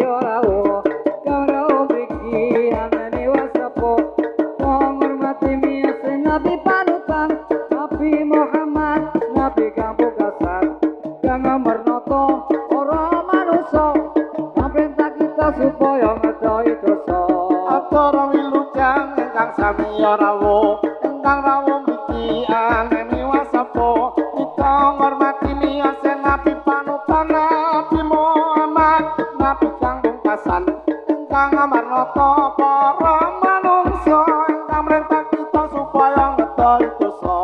ya rawuh kang rawuh mriki anane wasapo menghormati miyos Nabi panutan Nabi Muhammad Nabi kang pungkasan kang amarnata ora manungsa kang perintah kita supaya ngedohi dosa Acara wilujeng ingkang sami ya rawuh ingkang rawuh mriki anane wasapo kita ngormati miyos Nabi panutan Nabi Muhammad Nabi kang pungkasan ingkang amarnata para manungsa ingkang merintah kita supaya ngedohi dosa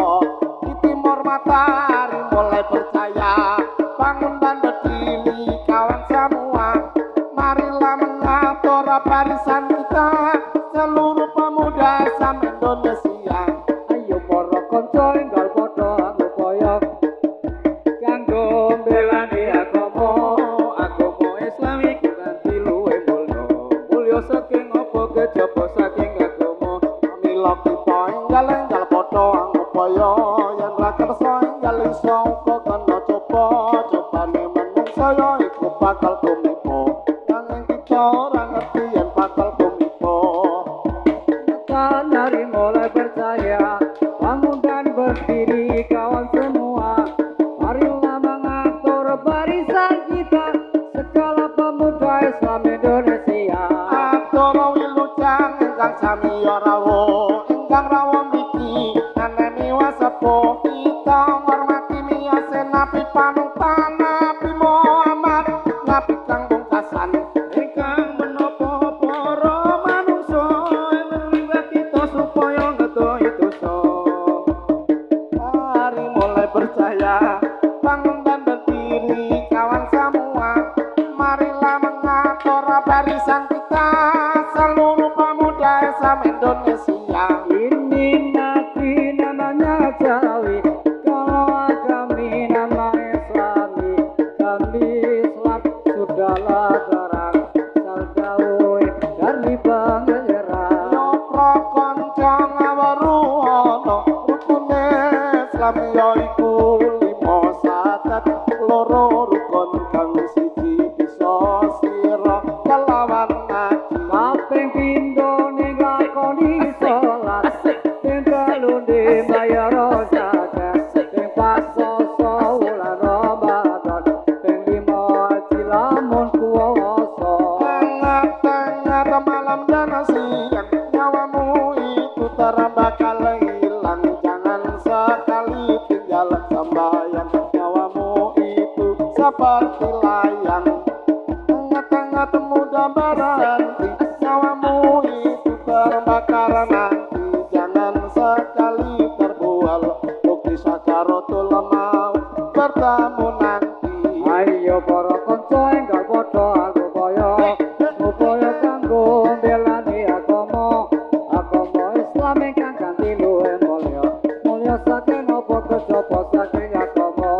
iki mormatari mulai percaya bangun dan berdiri kawan semua marilah mengatur barisan kita seluruh pemuda Islam Indonesia ayo para kanca enggal padha ngupaya kanggo mbelani agama Islami kanthi luwih mulya saking apa kejaba saking agama mila kita enggal padha ngupaya yen ra kersa enggal iso uga kena coba cobane menungsa ya iku bakal tumiba nanging kita ora ngerti yen bakal tumiba dari mulai percaya bangun dan berdiri kawan semua marilah mengatur barisan kita segala pemuda Islam Indonesia acara wilujeng ingkang sami ya rawuh ingkang rawuh mriki anane wasapo kita ngormati miyos Nabi panutan Nabi Muhammad Nabi kang pungkasan ingkang menapa para manungsa menungsa kita supaya ngedohi dosa mari mulai percaya bangun dan berdiri kawan semua marilah mengatur barisan kita seluruh pemuda Islam Indonesia ini negeri namanya Jawi kalau kami nama Islami kami Islam sudahlah terang saldawoi dari pangeran yo prakonco ngawaruhono rukune Islam ya iku lima sadat loro rukun kang siji bisa sira kelawan ngaji kaping pindho ning lakoni salat ping telu bayar zakat ping pasoso wulan Ramadan ping lima lamun kuwasa tengah malam dan siang nyawamu itu bakal hilang jangan sekali tinggal sembahyang nyawamu itu seperti layang tengah-tengah muda berhenti nyawamu itu terbakar nanti jangan sekali terbual bukti sakaratul maut bertemu nanti ayo para kanca enggal padha ngupaya kanggo mbelani agama Islam ingkang kanthi luwih mulya saking apa kejaba saking agama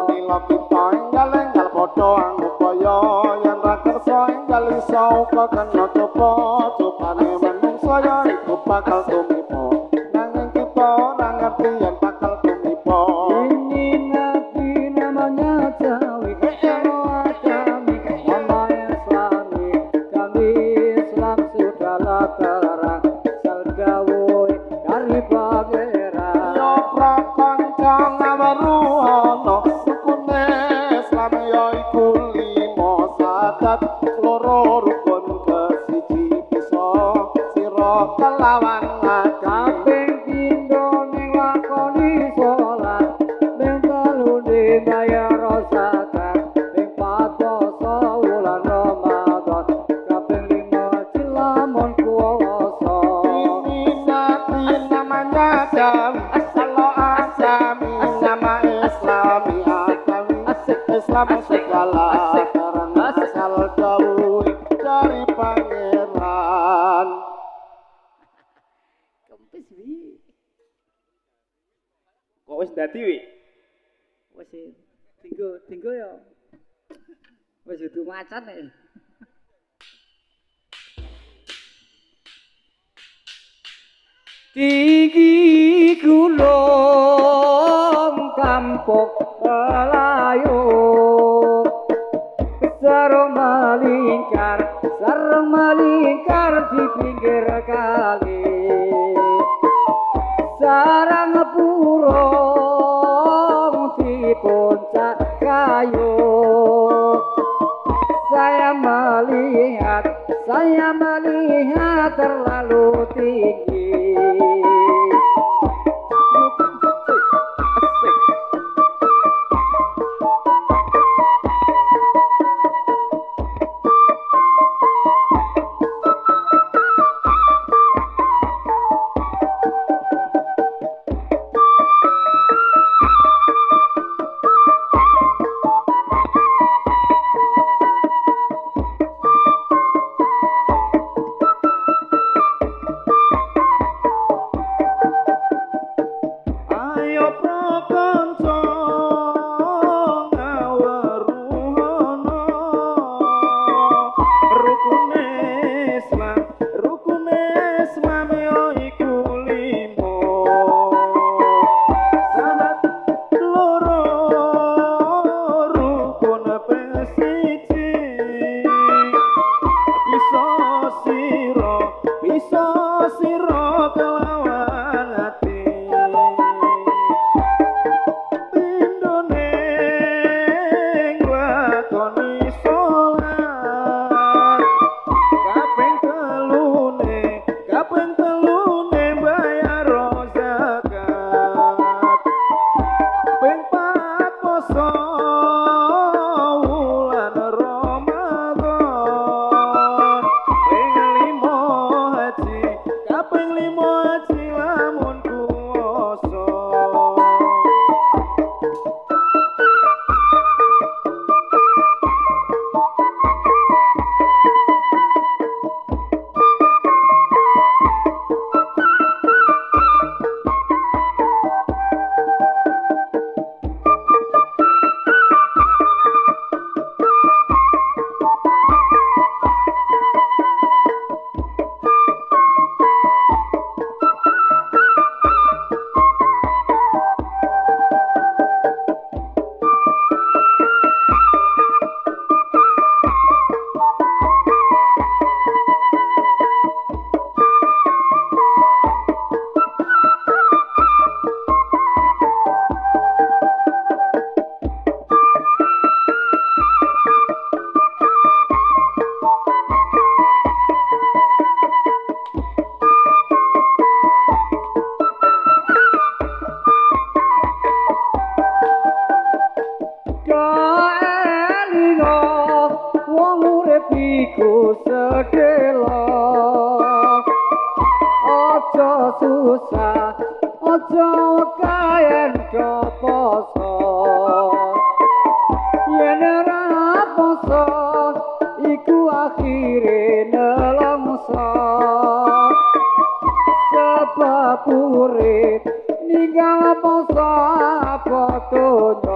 mila kita enggal padha ngupaya yen ra kersa enggal iso uga kena coba cobane menungsa ya iku bakal tumiba nanging kita ora ngerti yen bakal tumiba ini nabi namanya Jawi kalau kami nama Islami kami Islam sudahlah terang saldawoi dari pangeran yo prakonco ngawaruhono rukune Islam ya iku lima sadat loro rukun kesiji bisa sira kelawan ngaji kaping pindho ning lakoni salat ping telu bayar zakat ping paposo wulan Ramadan kaping lima lamun kuwasa ini namanya Jawi kalau asami nama Islami Atawi Islam segala terang asal jauh dari pangeran kempis wi Kok wis dadi wi? wis tinggo ya wis kudu macan nek tinggi gunung kampung Melayu sarung melingkar melingkar di pinggir kali sarang burung di puncak kayu saya melihat terlalu tinggi. Iku sedelo aja susah aja kaen doposo yen ora poso iku akhire nelongso sebab urip ninggal poso apa donya.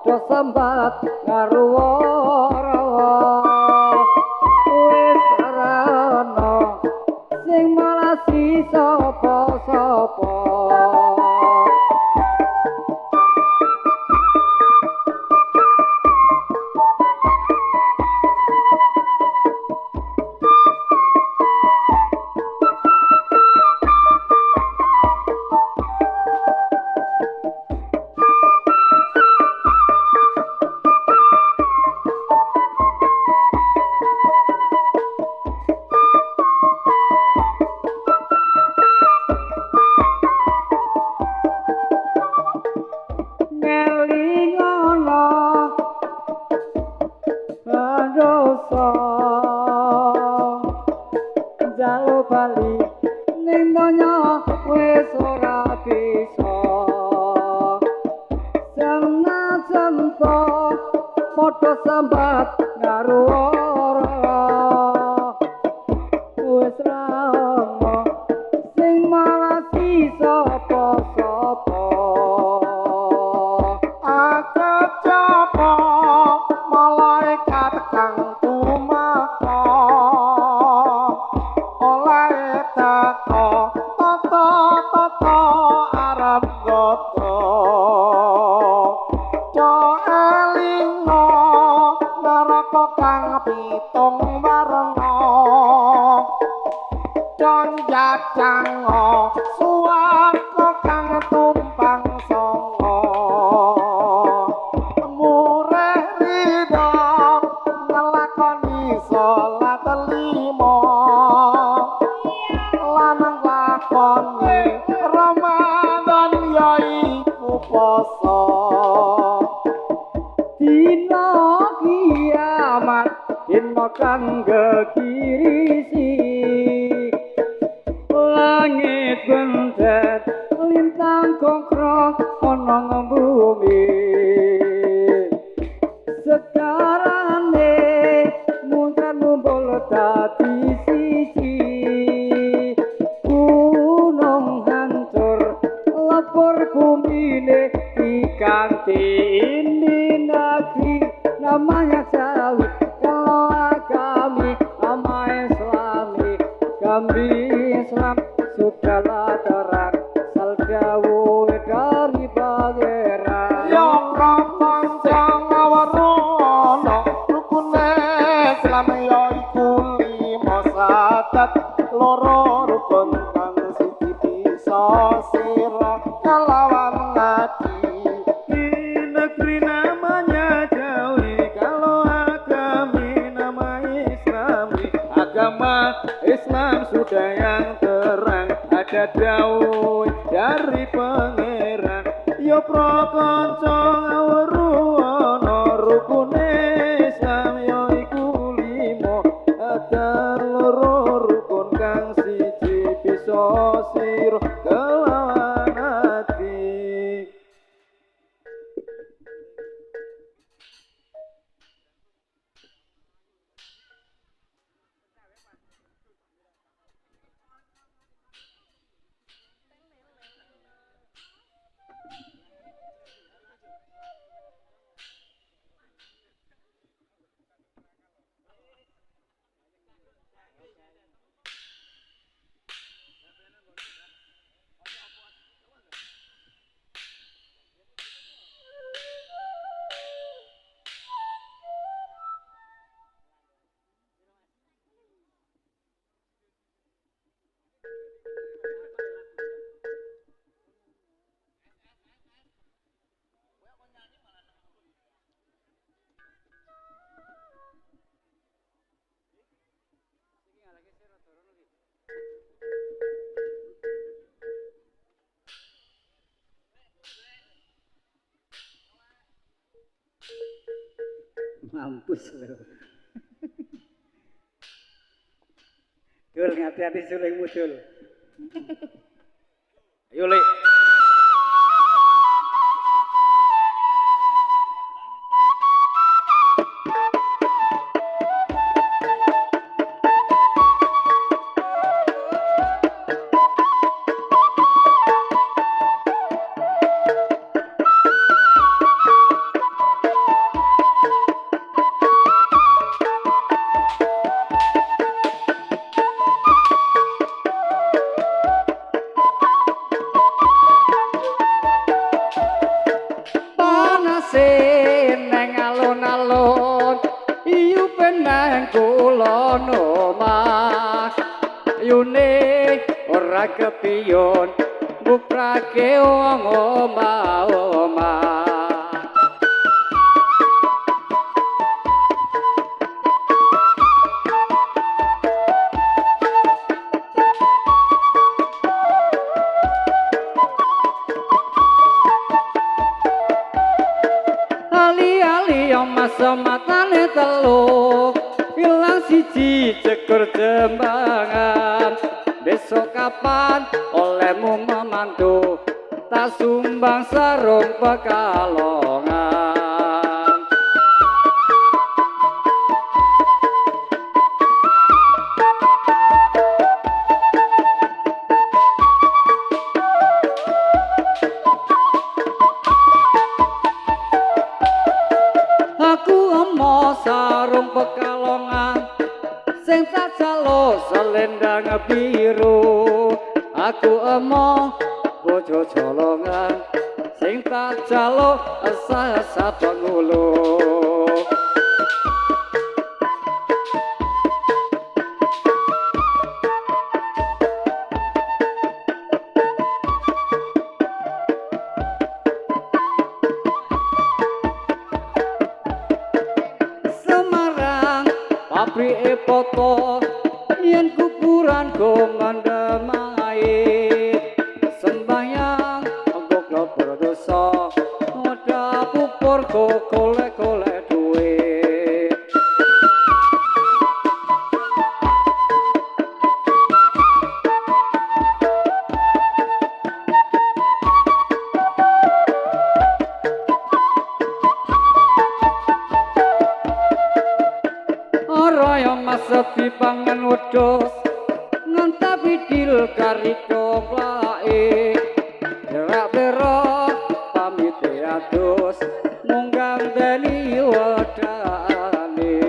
padha sambat ngaruwara wis ora ana sing malasi sapa-sapa. Bali ning donya wis ora bisa senajan to padha sambat ngaruwara wis ra ono sing malasi sapa-sapa akecapa malaikat kang tumaka tata arep goto co elingo neraka kang pitung warna con jajango suwarga kang tumpang sanga mureh ridho nglakoni salat lima lanang lakoni Ramadan ya iku poso dina kiamat dina kang gegirisi langit bendet lintang kongkrong ana ing bumi sekarane muncrat mumpul dadi siji gunung hancur lapor bumine diganti ini negeri namanya Jawi kalau agami ama Islami kami Islam sudahlah terang saldawu dari pangeran ya prapancang awarono rukune Islam ya iku lima sadat loro rukun kang siji bisa sira kalawan ngaji di negeri namanya Jawi kalau agami nama Islami agama Islam sudah yang terang ada dawuh dari pangeran yo prakanca ngawruana rukune Islam yo iku limo ada loro rukun kang siji bisa sira kelawan ati mampus lho. Dul hati-hati sulingmu dul. ayo Lek ayune ora kepiyon bukrake wong omah-omah. Ali-ali masa matane telu ilang siji cekur jembangan. Besok kapan olehmu memantu tak sumbang sarung Pekalongan. Aku emo sarung Pekalongan sing tak jaluk selendang biru. Aku emo bojo colongan sing tak jaluk asa-asa pengulu. Semarang pabrike foto yen kuburan go mendemai sembahyang engko klebur dosa ngoda pupur go golek-golek duit. Raya masepi pangan wedhus ngantapi dil kari coplake gerak bero pamite adus munggang deni wedane.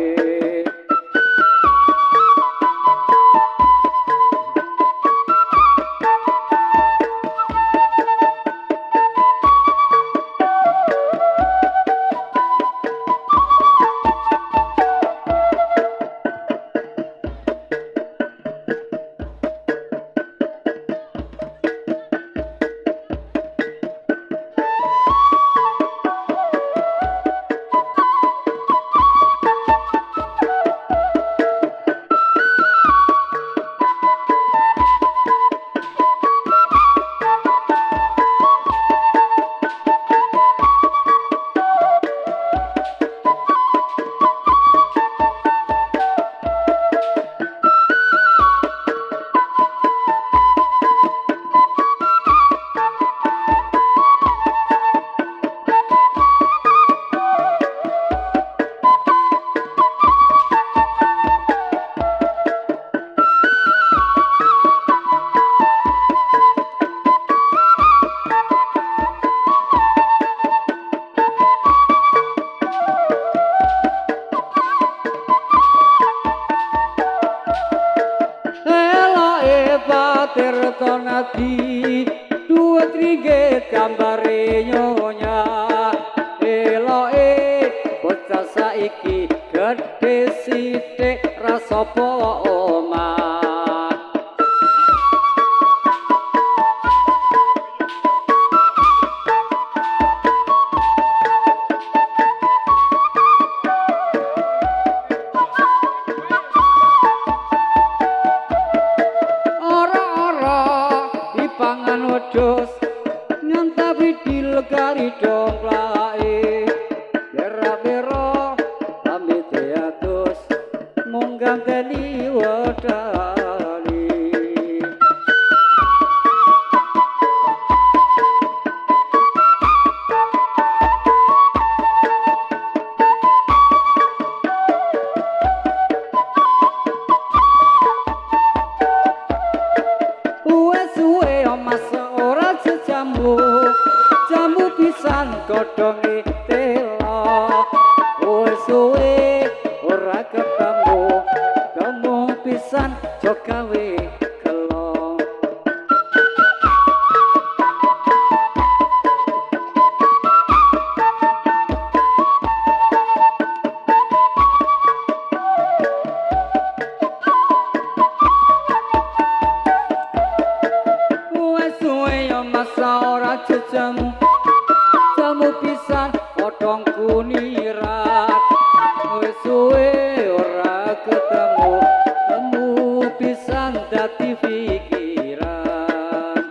Tirtonadi dua trige gambare nyonya eloke bocah saiki gedhe sithik rasa omah. Wedhus ngantapi dilegari dongklake bera-bera pamite atus munggang geni wedani. Suwe omas ora sejambu jambu pisan godhonge tela. Suwe ora ketemu temu pisan jo gawe gelo. kamu pisan kodong kuniran wis suwe ora ketemu temu pisan dadi pikiran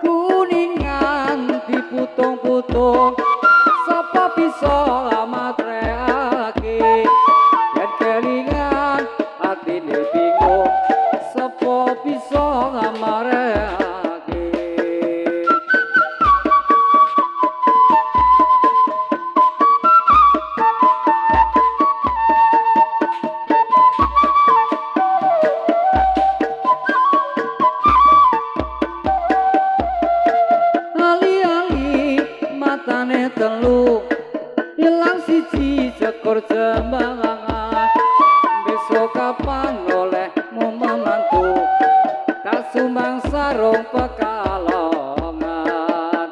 kuningan diputung-putung sapa bisa amatreake yen kelingan atine bingung sapa bisa ngamareake ali-ali matane telu ilang siji sekor jembangan besok kapan oleh memantu tak sumbang sarung pekalongan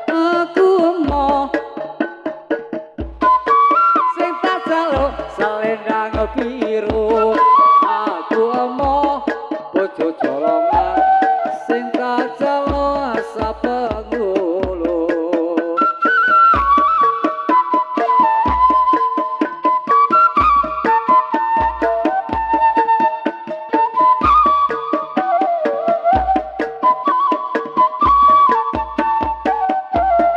aku mau sing tak jaluk selendang biru aku emoh bojo jolongan sing tak jaluk asa pengulu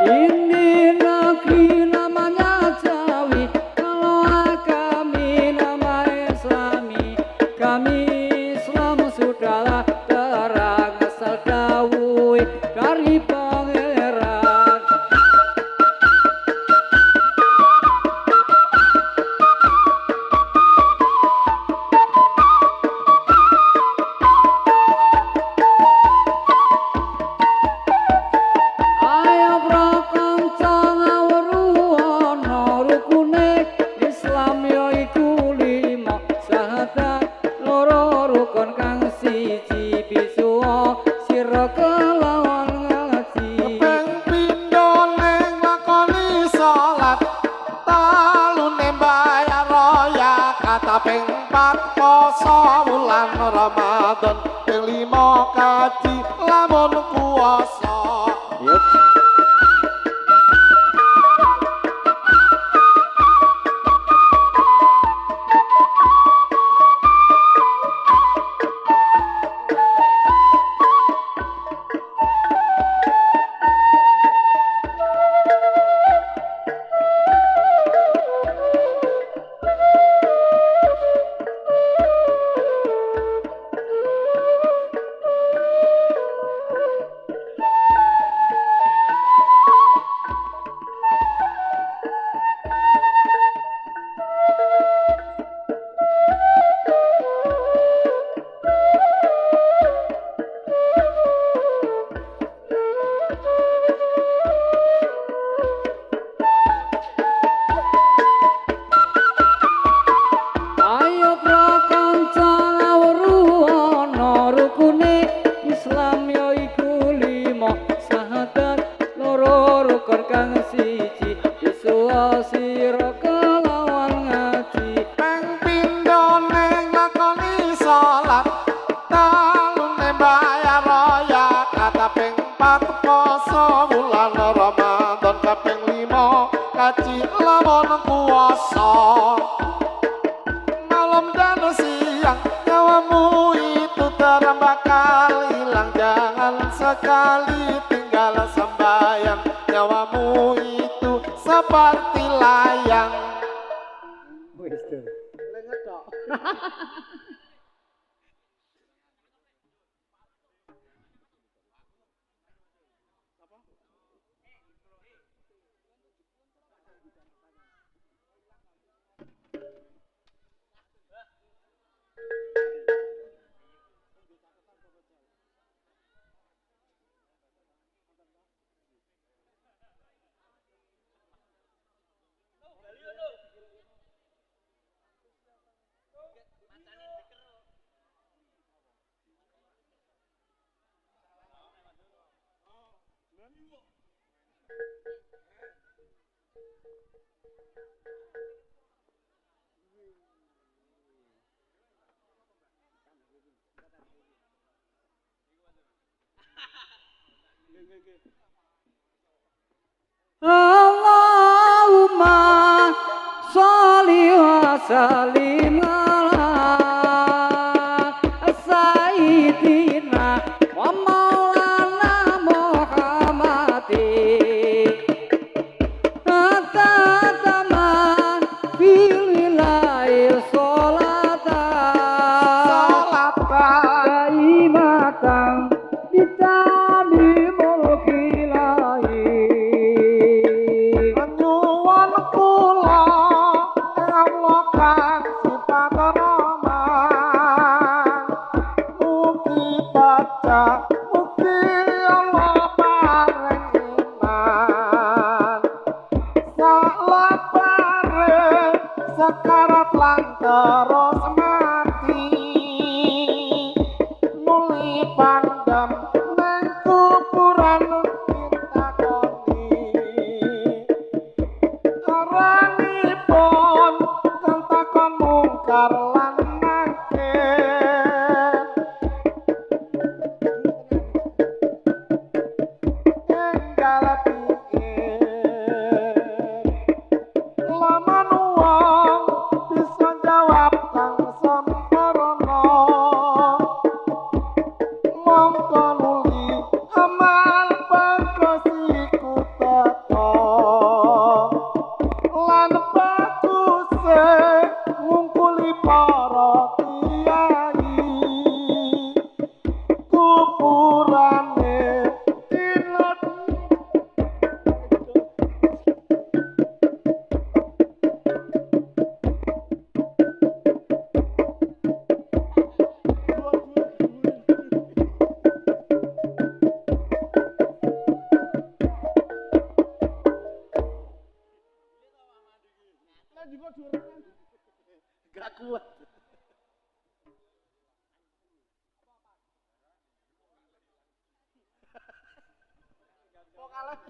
ini negeri namanya Jawi kalau kami nama Islami kami Islam sudahlah terang asal dawuh dari pangeran ayo prakanca ngawruana rukune Islam ya iku lima syahadat loro rukun kang siji bisuwa sira kelawan ngaji Ping pindho ning lakoni salat talune bayar raya kata ping 4 poso wulan Ramadan ping 5 kaji lamun kuwasa Yup. Ayo prakanca ngawruana rukune Islam ya iku lima syahadat loro rukun kang siji bisuwa sira kelawan ngaji ping pindho ning lakoni salat talune bayar raya kata ping 4 poso wulan Ramadan kaping 5 kaji lamun kuwasa malam dan siang nyawamu itu terbakal hilang jangan sekali tinggal sembayang nyawamu itu seperti layang wis tuh Allahumma sholli wa sallim ala sayyidina wa maulana Muhammadin tatama fil wilayah sholatan kaimatan ditami mulki nyuwun kula Allah kang sifat rahman mugi baca mugi Allah paring iman salabare sekarat lan terus mati nuli pandem nang kuburan aranipun kang takon mungkar lan nakir enggal pikir lamun wong bisa jawab kang sempurna mongko nuli amal pangkosiku tata lan baguse ngungkuli para kiai kuburane tilut gak kuat. Vokalan.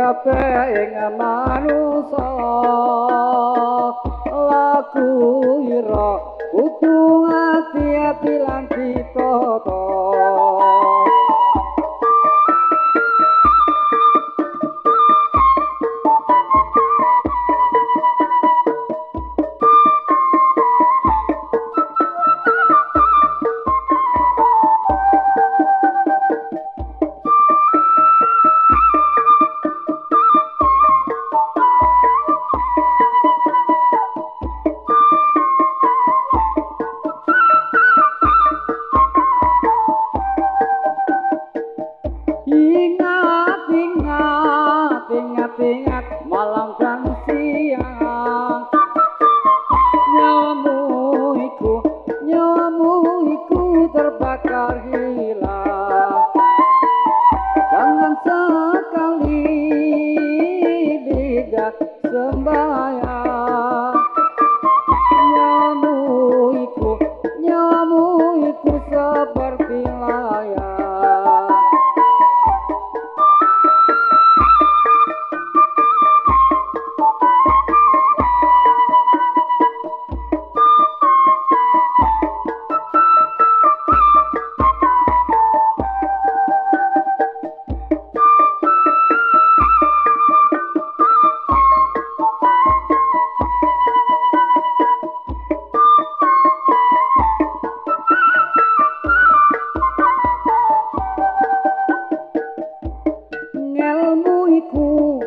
kabeh ing manusa laku ira kudu ati-ati lan ditata. Ingat malam dan siang nyawamu iku terbakar hilang. Jangan sekali lihat sembahyang. Nyawamu iku seperti layang. Ngelmu iku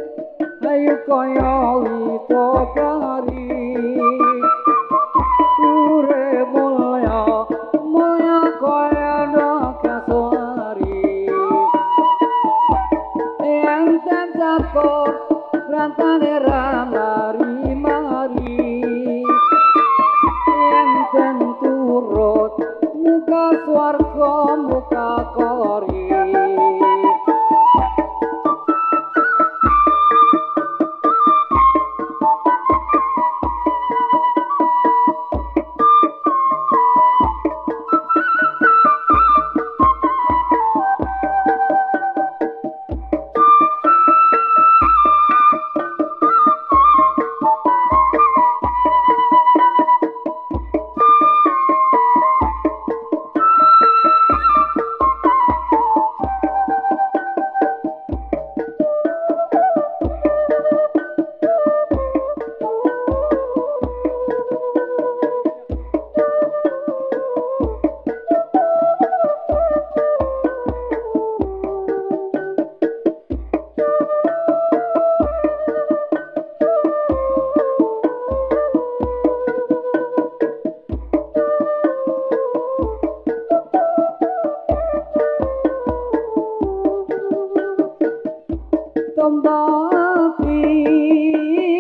ayu kaya widodari, urip mulya kaya Nagaswari. Enten catur rantane ramari-mari, enten turut muka swarga muka kori. Tombati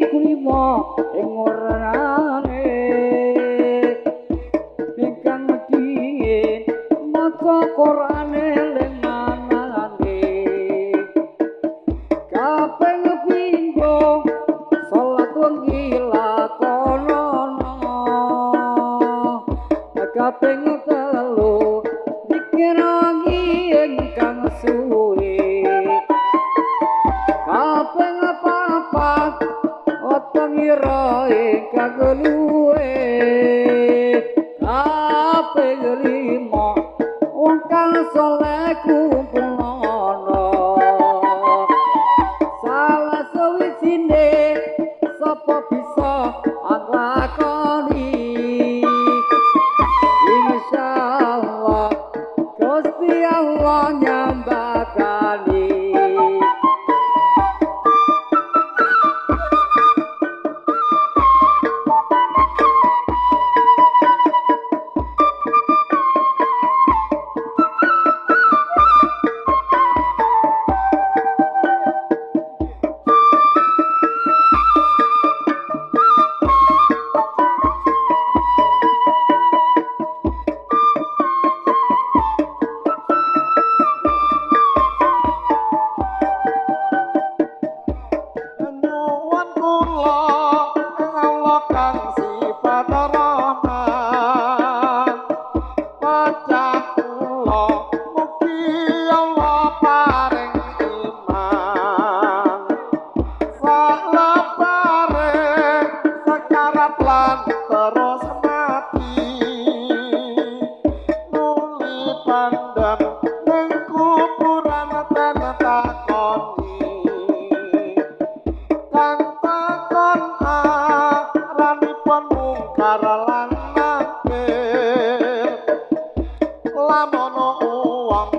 kulimo ing warnane ingkang medhi maca Qur'ane lenganane kaping pindho salat wengi lakonono kaping telu dikir wengi ingkang suwe kaping papat otongira ingkang luwe kaping lima wong kang saleh kumpulono salah sawijine sapa bisa nglakoni insyaallah Gusti Allah nyambakani. dipandang ning kuburan ten takoni kang takon aranipun mungkar lan nakir lamun uang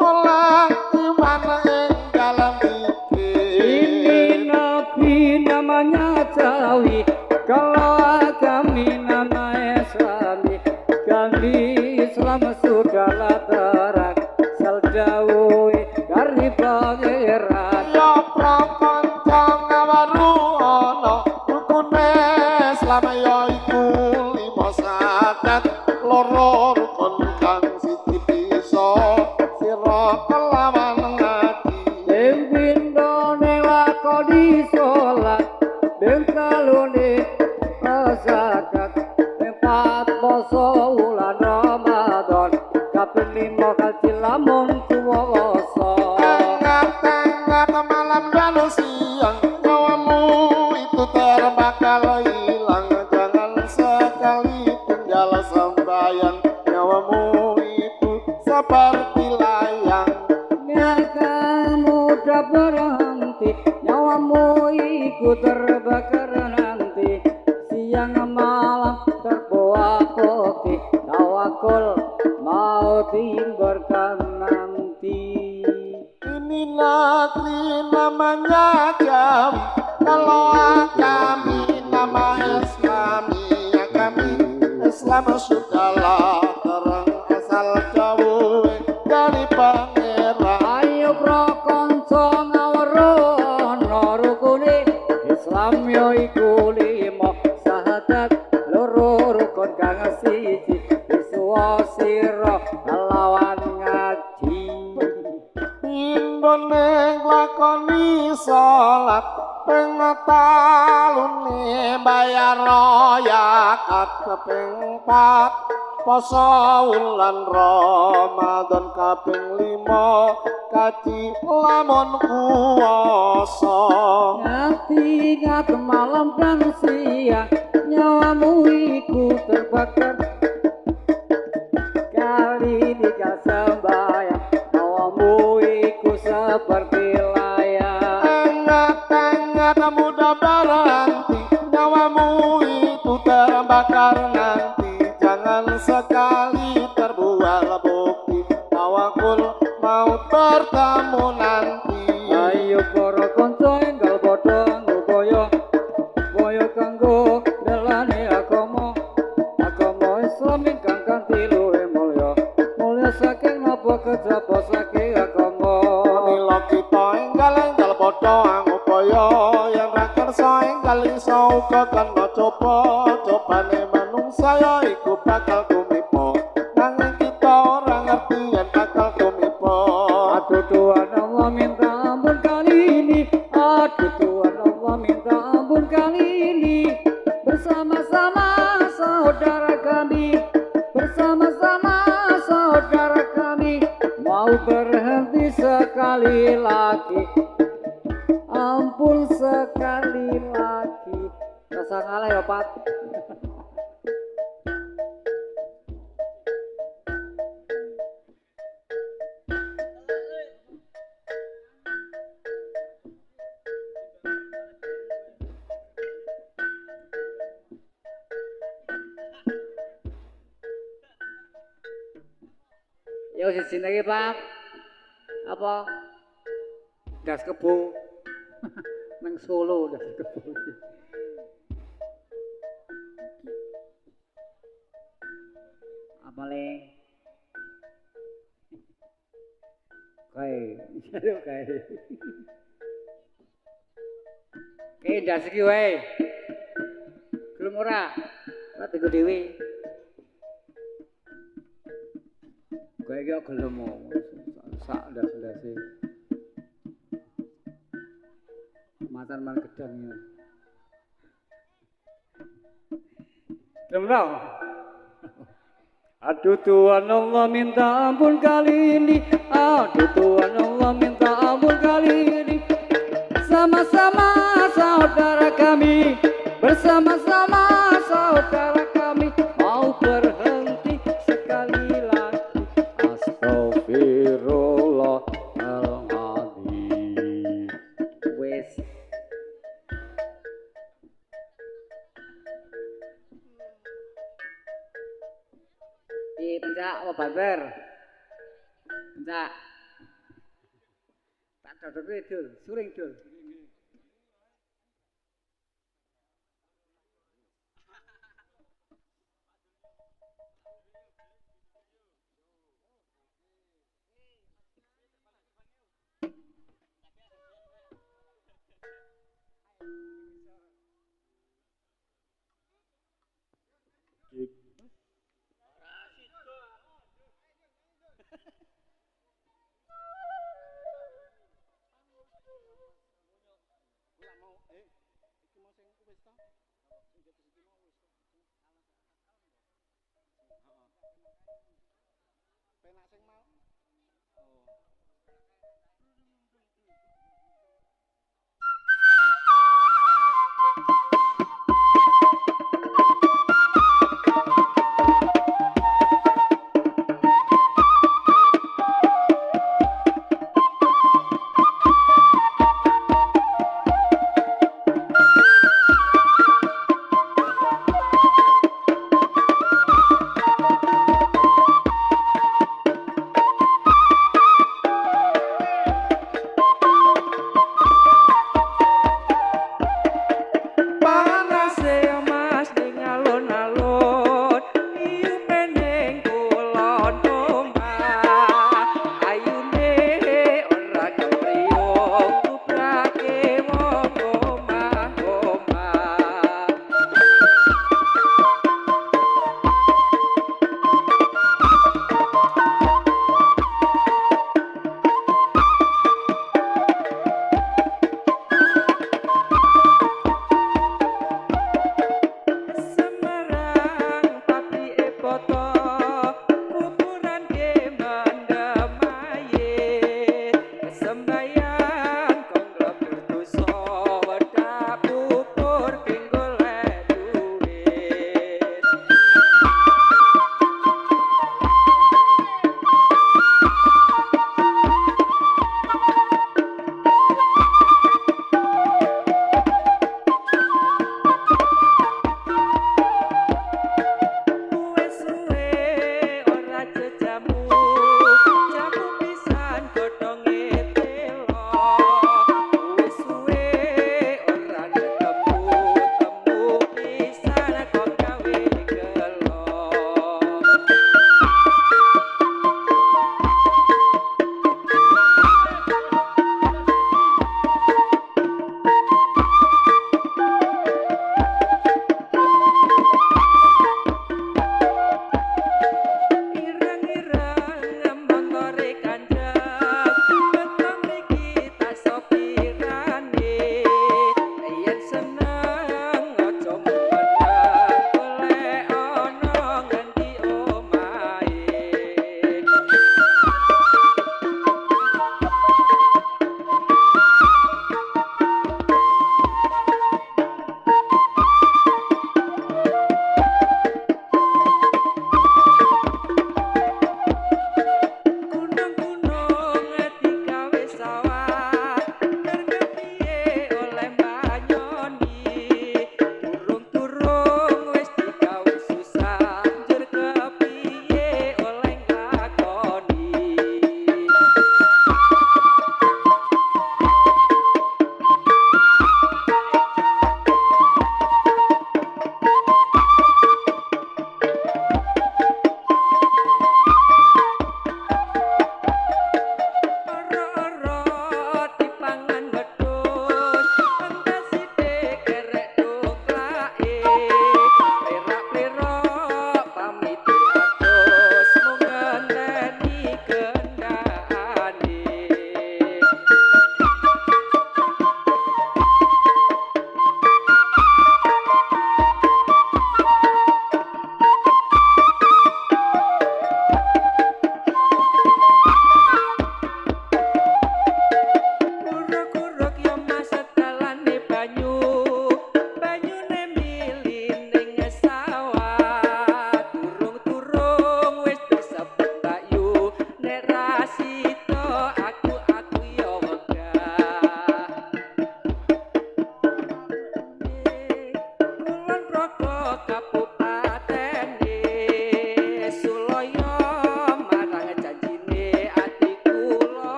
oleh iman ing dalam Ini negeri namanya Jawi, kalau kami nama Islami, kami Islam sudahlah terang, seldawi dari pangeran. ya prapanca ngawaru ana rukune Islam ya iku lima sadat loro rukun kang siji bisa sira kelawan ngaji Pindone lakoni sholat, bengkalune zakat, empat poso wulan Ramadan, kaping lima kaji lamun puasa. tengah malam dan siang nyawamu itu terbakal hilang jangan sekali tinggal sembahyang nyawamu itu seperti layang Kamu udah berhenti, nyawamu ikut terbakar nanti. Siang malam terbawa kopi, tawakul mau timburkan nanti. ini negeri namanya Jawi kalau kami nama Islami ya kami Islam sudahlah terang asal jauh dari pangeran Ayo prakonco ngawarono rukune Islam yo iku lima sahadat loro rukun kang siji iswa sira lawan ngaji Indone lakoni salat ping talune bayar zakat ping 4 poso wulan Ramadan kaping 5 kaji lamun kuwasa Ngati ngat malam dan siang nyawamu iku terbakar kali tiga sembahyang nyawamu iku seperti layang Engat mudah berhenti nyawamu itu terbakar nanti jangan sekali terbual bukti tawakul maut bertemu nanti ayo para kanca enggal padha ngupaya kaya kanggo dalane agama Islam ingkang kanthi luwih mulya saking napa kejaba saking agama Mila kita enggal padha ngupaya yen ra kersa enggal iso uga kan coba cobane manungsa ya iku bakal tumipa nanging kita ora ngerti yen bakal tumipa aduh Tuhan Allah minta ampun kali ini aduh Tuhan Allah minta ampun kali ini bersama-sama saudara kami bersama-sama saudara kami mau berhenti sekali lagi ampun sekali lagi rasa ngalah ya Pat Yo siji lagi Pak. Apa? Das kebo. Nang Solo das kebo. Apa le? Kae. Kae das iki wae. Gelem ora? Ora teko dhewe. Kae iki gelem sak ndas-ndase. Matan man gedangnya. Gelem ora? Aduh Tuhan Allah minta ampun kali ini. Aduh Tuhan Allah minta ampun kali ini. Sama-sama saudara kami, bersama-sama saudara kami mau berhenti sekali lagi. Enggak. Tak dodokne Dul, suring Dul.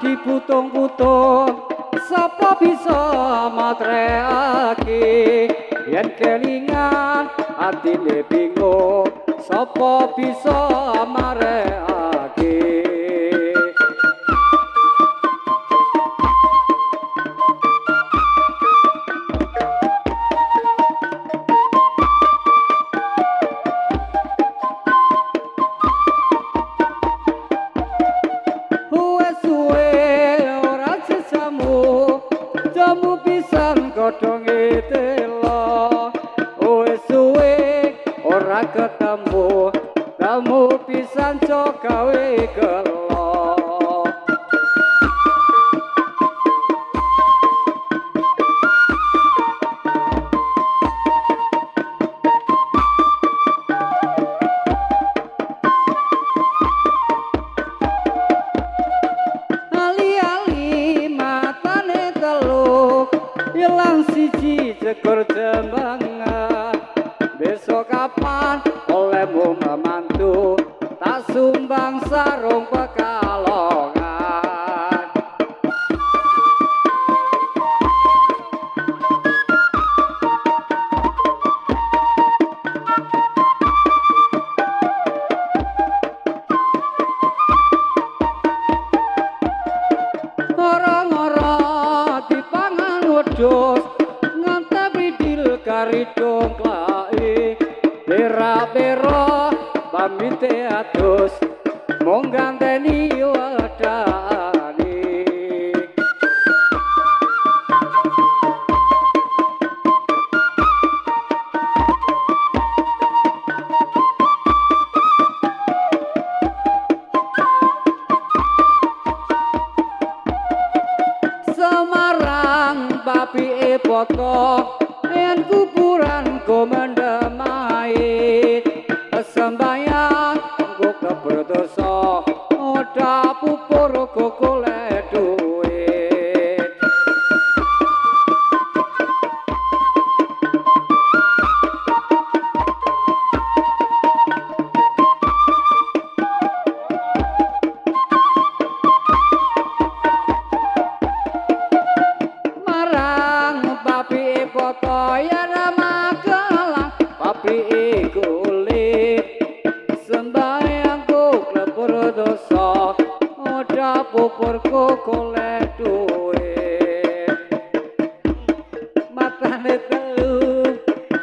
diputung-putung sapa bisa matreake yen kelingan atine bingung sapa bisa mareake jamu pisan godhonge telo wis suwe ora ketemu jamu pisan cok gawe gelo ilang siji jegur jembangan besok kapan olehmu memantu tak sumbang sarung pekalongan orang-orang dipangan wedhus ngantepi dil kari dongklake bera-bera pamite atus mung ganteni wedane Semarang bapi poto yen kuburan komendemai sembayang nggo keberdosa oda pupur kokole duit poto ya nama gelang papi kulit sembayang ku klepur dosa oda pupur ku kole duit matane telu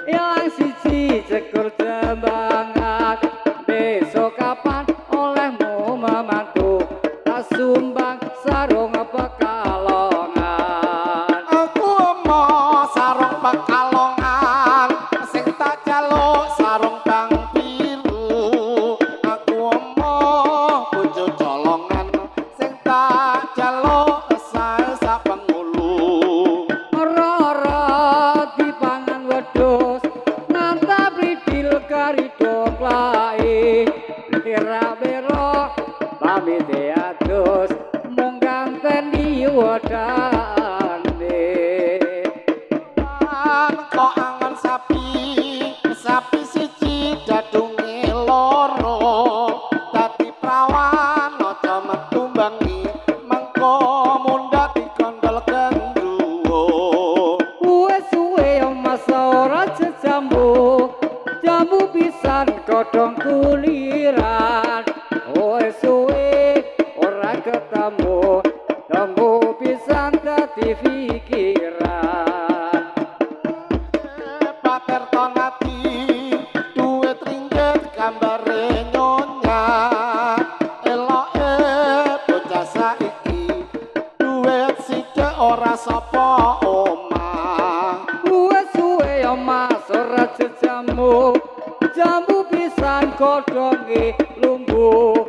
ilang siji jegur jembangan besok kapan olehmu memantu tak sumbang sarung pekalongan pekalongan sing tak jaluk sarung kang biru aku emoh bojo colongan sing tak jaluk sae sak pengulu ora dipangan wedhus nantap ridil kari dongklake bera-bera pamite atus mung ganteni wedane kok angon sapi siji dadunge loro dadi prawan aja metu bengi mengko mundhak dikondol gendruwo wis suwe mas ora jejambu jamu pisan godhong kuliran wis suwe ora ketemu jamu pisan dadi pikiran duit ringgit gambare nyonya eloke bocah saiki duit sithik ora sapa omah wis suwe mas ora jejamu jamu pisan godhonge lungguh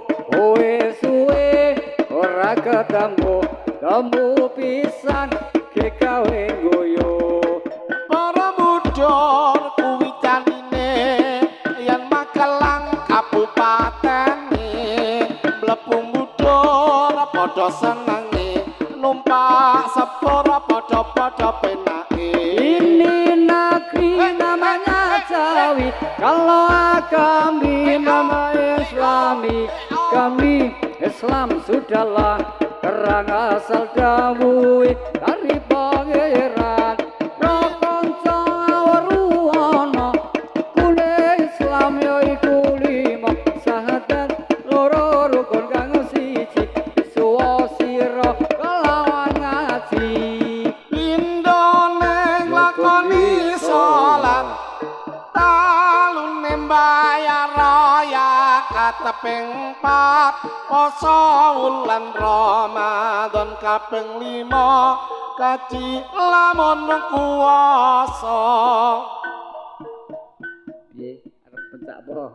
wis suwe ora ketemu jamu pisan gawe goyo para mudhor kuwi canine yen Magelang kabupatene mlebu mudhor padha senenge numpak sepur padha-padha penake ini negeri namanya Jawi kalau kami nama Islami kami Islam sudahlah kerang asal dawuhe kari pangeran rokonco awruana kule Islam ya iku lima sahadat loro rukun kang siji suwa sira kelawan ngaji pindho ning lakoni salat talune mbayar raya kateping 4 poso wulan Ramadan kaping 5 kaji lamun kuwasa piye arep pencak apa